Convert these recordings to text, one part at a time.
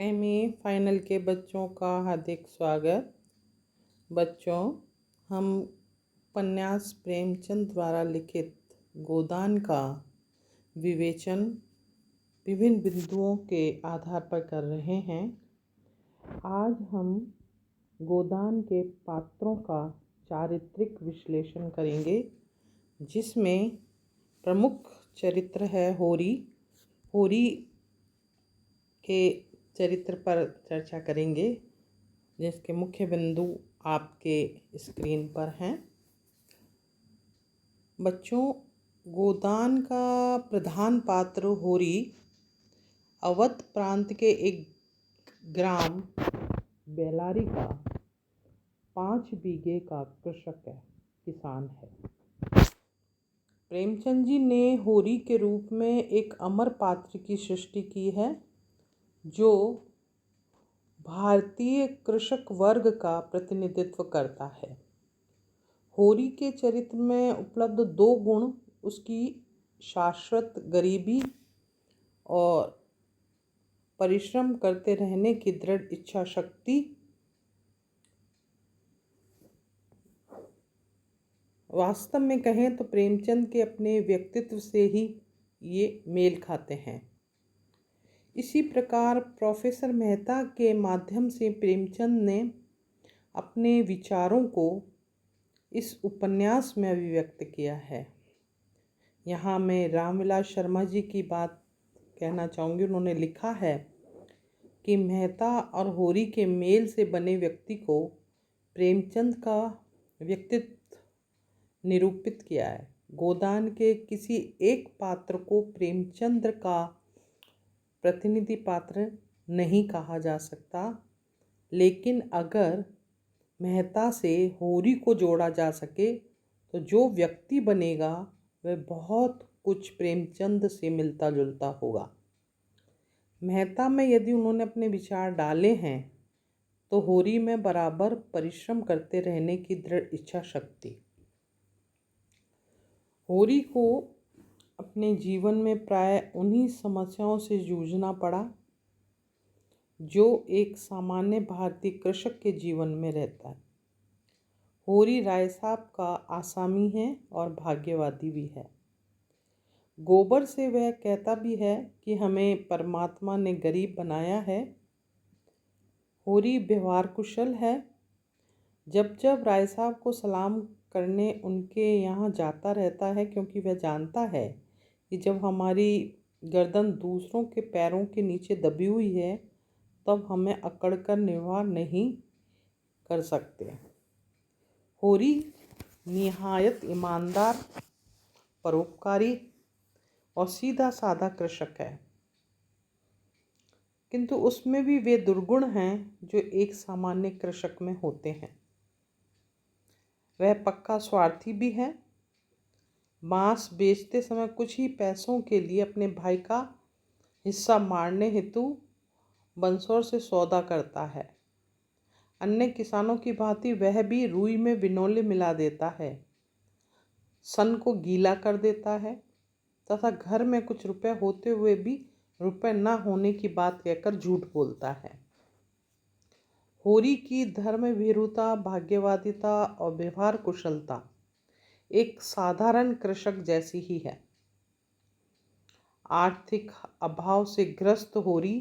MA final के बच्चों का हार्दिक स्वागत। बच्चों, हम उपन्यास प्रेमचंद द्वारा लिखित गोदान का विवेचन विभिन्न बिंदुओं के आधार पर कर रहे हैं। आज हम गोदान के पात्रों का चारित्रिक विश्लेषण करेंगे, जिसमें प्रमुख चरित्र है होरी। होरी के चरित्र पर चर्चा करेंगे, जिसके मुख्य बिंदु आपके स्क्रीन पर हैं। बच्चों, गोदान का प्रधान पात्र होरी अवध प्रांत के एक ग्राम बेलारी का 5 बीघे का कृषक है, किसान है। प्रेमचंद जी ने होरी के रूप में एक अमर पात्र की सृष्टि की है, जो भारतीय कृषक वर्ग का प्रतिनिधित्व करता है। होरी के चरित्र में उपलब्ध 2 गुण उसकी शाश्वत गरीबी और परिश्रम करते रहने की दृढ़ इच्छा शक्ति वास्तव में कहें तो प्रेमचंद के अपने व्यक्तित्व से ही ये मेल खाते हैं। इसी प्रकार प्रोफेसर मेहता के माध्यम से प्रेमचंद ने अपने विचारों को इस उपन्यास में अभिव्यक्त किया है। यहाँ मैं रामविलास शर्मा जी की बात कहना चाहूँगी। उन्होंने लिखा है कि मेहता और होरी के मेल से बने व्यक्ति को प्रेमचंद का व्यक्तित्व निरूपित किया है। गोदान के किसी एक पात्र को प्रेमचंद का प्रतिनिधि पात्र नहीं कहा जा सकता, लेकिन अगर मेहता से होरी को जोड़ा जा सके तो जो व्यक्ति बनेगा वह बहुत कुछ प्रेमचंद से मिलता जुलता होगा। मेहता में यदि उन्होंने अपने विचार डाले हैं तो होरी में बराबर परिश्रम करते रहने की दृढ़ इच्छा शक्ति। होरी को अपने जीवन में प्राय उन्हीं समस्याओं से जूझना पड़ा जो एक सामान्य भारतीय कृषक के जीवन में रहता है। होरी राय साहब का आसामी है और भाग्यवादी भी है। गोबर से वह कहता भी है कि हमें परमात्मा ने गरीब बनाया है। होरी व्यवहार कुशल है। जब जब राय साहब को सलाम करने उनके यहाँ जाता रहता है, क्योंकि वह जानता है कि जब हमारी गर्दन दूसरों के पैरों के नीचे दबी हुई है तब हमें अकड़कर निर्वाह नहीं कर सकते। होरी निहायत ईमानदार, परोपकारी और सीधा साधा कृषक है, किंतु उसमें भी वे दुर्गुण हैं जो एक सामान्य कृषक में होते हैं। वह पक्का स्वार्थी भी है। मांस बेचते समय कुछ ही पैसों के लिए अपने भाई का हिस्सा मारने हेतु बंसौर से सौदा करता है। अन्य किसानों की भांति वह भी रुई में विनोले मिला देता है, सन को गीला कर देता है तथा घर में कुछ रुपए होते हुए भी रुपए न होने की बात कहकर झूठ बोलता है। होरी की धर्म भीरुता, भाग्यवादिता और व्यवहार कुशलता एक साधारण कृषक जैसी ही है। आर्थिक अभाव से ग्रस्त होरी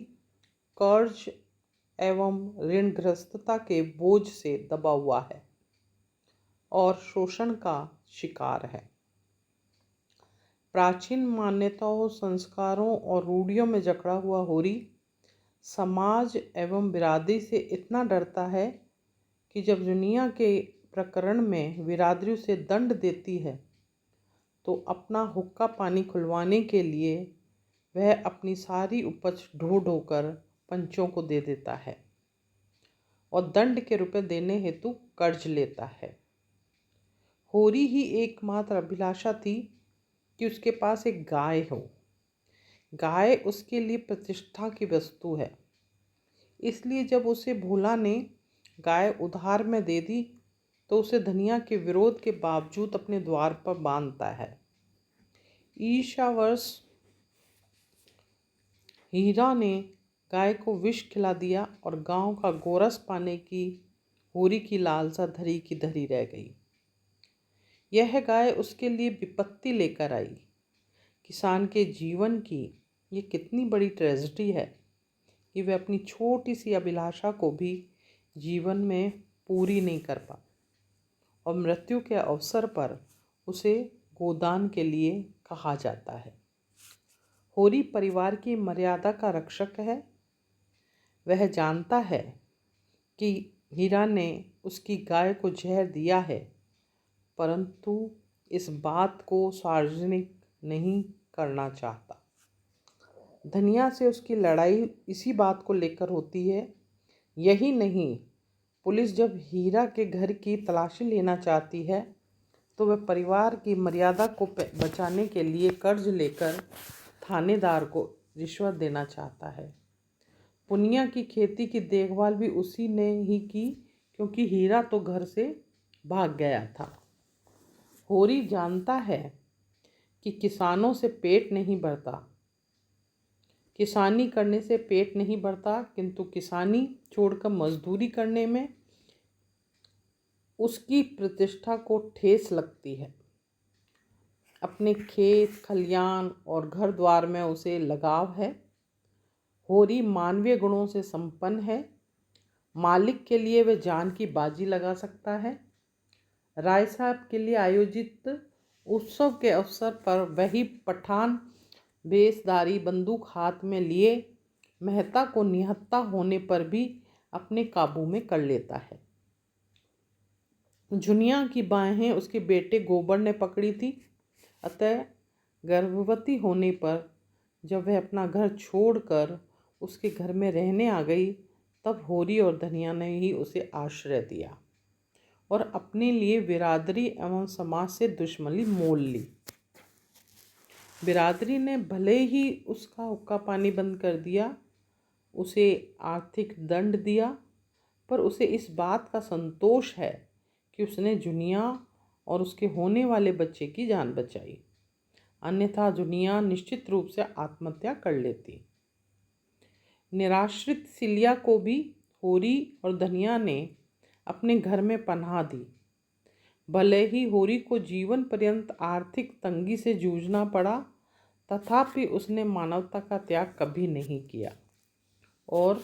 कर्ज एवं ऋणग्रस्तता के बोझ से दबा हुआ है और शोषण का शिकार है। प्राचीन मान्यताओं, संस्कारों और रूढ़ियों में जकड़ा हुआ होरी समाज एवं बिरादरी से इतना डरता है कि जब दुनिया के प्रकरण में बिरादरी उसे दंड देती है तो अपना हुक्का पानी खुलवाने के लिए वह अपनी सारी उपज ढो ढोकर पंचों को दे देता है और दंड के रुपए देने हेतु कर्ज लेता है। होरी ही एकमात्र अभिलाषा थी कि उसके पास एक गाय हो। गाय उसके लिए प्रतिष्ठा की वस्तु है, इसलिए जब उसे भोला ने गाय उधार में दे दी तो उसे धनिया के विरोध के बावजूद अपने द्वार पर बांधता है। ईर्ष्यावश हीरा ने गाय को विष खिला दिया और गांव का गोरस पाने की होरी की लालसा धरी की धरी रह गई। यह गाय उसके लिए विपत्ति लेकर आई। किसान के जीवन की ये कितनी बड़ी ट्रेजेडी है कि वह अपनी छोटी सी अभिलाषा को भी जीवन में पूरी नहीं कर पा और मृत्यु के अवसर पर उसे गोदान के लिए कहा जाता है। होरी परिवार की मर्यादा का रक्षक है। वह जानता है कि हीरा ने उसकी गाय को जहर दिया है, परंतु इस बात को सार्वजनिक नहीं करना चाहता। धनिया से उसकी लड़ाई इसी बात को लेकर होती है। यही नहीं, पुलिस जब हीरा के घर की तलाशी लेना चाहती है तो वह परिवार की मर्यादा को बचाने के लिए कर्ज लेकर थानेदार को रिश्वत देना चाहता है। पुनिया की खेती की देखभाल भी उसी ने ही की, क्योंकि हीरा तो घर से भाग गया था। होरी जानता है कि किसानों से पेट नहीं भरता, किसानी करने से पेट नहीं भरता, किंतु किसानी छोड़कर मजदूरी करने में उसकी प्रतिष्ठा को ठेस लगती है। अपने खेत खलियान और घर द्वार में उसे लगाव है। होरी मानवीय गुणों से संपन्न है। मालिक के लिए वह जान की बाजी लगा सकता है। राय साहब के लिए आयोजित उत्सव के अवसर पर वही पठान भेषधारी बंदूक हाथ में लिए मेहता को निहत्था होने पर भी अपने काबू में कर लेता है। जुनिया की बाहें उसके बेटे गोबर ने पकड़ी थी, अतः गर्भवती होने पर जब वह अपना घर छोड़कर उसके घर में रहने आ गई, तब होरी और धनिया ने ही उसे आश्रय दिया और अपने लिए बिरादरी एवं समाज से दुश्मनी मोल ली। बिरादरी ने भले ही उसका हुक्का पानी बंद कर दिया, उसे आर्थिक दंड दिया, पर उसे इस बात का संतोष है कि उसने जुनिया और उसके होने वाले बच्चे की जान बचाई, अन्यथा जुनिया निश्चित रूप से आत्महत्या कर लेती। निराश्रित सिलिया को भी होरी और धनिया ने अपने घर में पनाह दी। भले ही होरी को जीवन पर्यंत आर्थिक तंगी से जूझना पड़ा, तथापि उसने मानवता का त्याग कभी नहीं किया और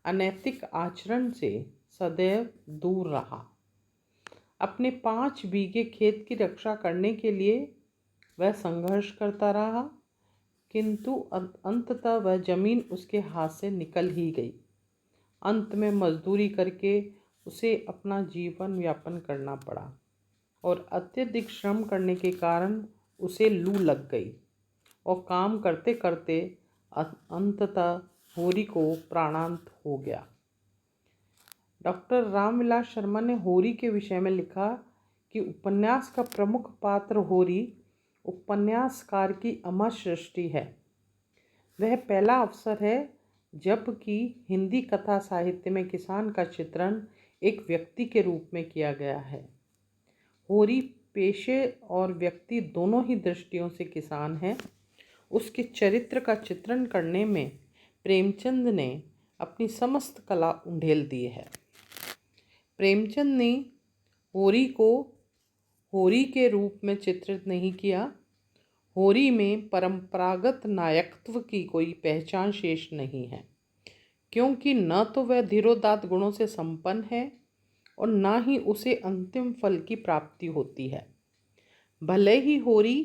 अनैतिक आचरण से सदैव दूर रहा। अपने 5 बीघे खेत की रक्षा करने के लिए वह संघर्ष करता रहा, किंतु अंततः वह जमीन उसके हाथ से निकल ही गई। अंत में मजदूरी करके उसे अपना जीवन यापन करना पड़ा और अत्यधिक श्रम करने के कारण उसे लू लग गई और काम करते करते अंततः होरी को प्राणांत हो गया। डॉक्टर रामविलास शर्मा ने होरी के विषय में लिखा कि उपन्यास का प्रमुख पात्र होरी उपन्यासकार की अमर सृष्टि है। वह पहला अवसर है जबकि हिंदी कथा साहित्य में किसान का चित्रण एक व्यक्ति के रूप में किया गया है। होरी पेशे और व्यक्ति दोनों ही दृष्टियों से किसान है। उसके चरित्र का चित्रण करने में प्रेमचंद ने अपनी समस्त कला उंडेल दी है। प्रेमचंद ने होरी को होरी के रूप में चित्रित नहीं किया। होरी में परंपरागत नायकत्व की कोई पहचान शेष नहीं है, क्योंकि न तो वह धीरोदात्त गुणों से संपन्न है और न ही उसे अंतिम फल की प्राप्ति होती है। भले ही होरी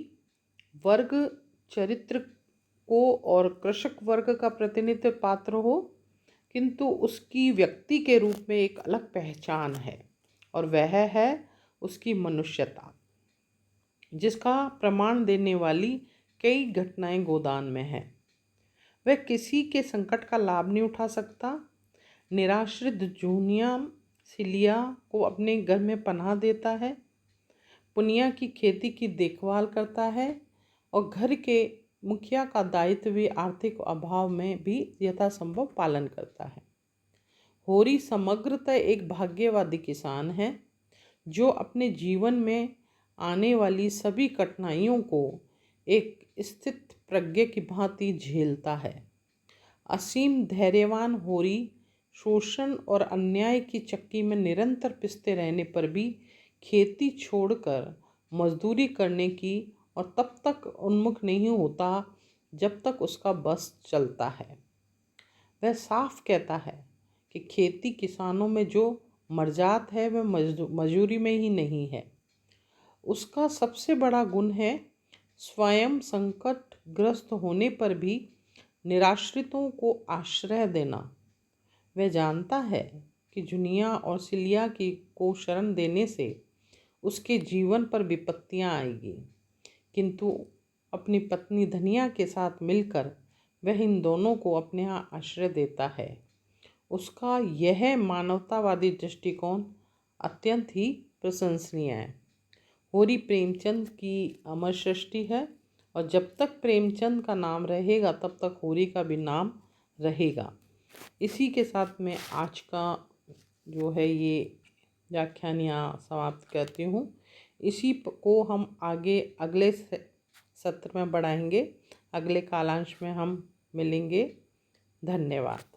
वर्ग चरित्र को और कृषक वर्ग का प्रतिनिधित्व पात्र हो, किंतु उसकी व्यक्ति के रूप में एक अलग पहचान है और वह है उसकी मनुष्यता, जिसका प्रमाण देने वाली कई घटनाएं गोदान में हैं। वह किसी के संकट का लाभ नहीं उठा सकता। निराश्रित जूनिया सिलिया को अपने घर में पनाह देता है, पुनिया की खेती की देखभाल करता है और घर के मुखिया का दायित्व भी आर्थिक अभाव में भी यथासंभव पालन करता है। होरी समग्रतः एक भाग्यवादी किसान है जो अपने जीवन में आने वाली सभी कठिनाइयों को एक स्थित प्रज्ञ की भांति झेलता है। असीम धैर्यवान होरी शोषण और अन्याय की चक्की में निरंतर पिसते रहने पर भी खेती छोड़कर मजदूरी करने की और तब तक उन्मुख नहीं होता जब तक उसका बस चलता है। वह साफ कहता है कि खेती किसानों में जो मर्जात है वह मजूरी में ही नहीं है। उसका सबसे बड़ा गुण है स्वयं संकटग्रस्त होने पर भी निराश्रितों को आश्रय देना। वह जानता है कि जुनिया और सिलिया को शरण देने से उसके जीवन पर विपत्तियां आएगी, किंतु अपनी पत्नी धनिया के साथ मिलकर वह इन दोनों को अपने यहाँ आश्रय देता है। उसका यह मानवतावादी दृष्टिकोण अत्यंत ही प्रशंसनीय है। होरी प्रेमचंद की अमर सृष्टि है और जब तक प्रेमचंद का नाम रहेगा तब तक होरी का भी नाम रहेगा। इसी के साथ मैं आज का जो है ये व्याख्यान यहाँ समाप्त करती हूँ। इसी को हम आगे अगले सत्र में बढ़ाएंगे। अगले कालांश में हम मिलेंगे। धन्यवाद।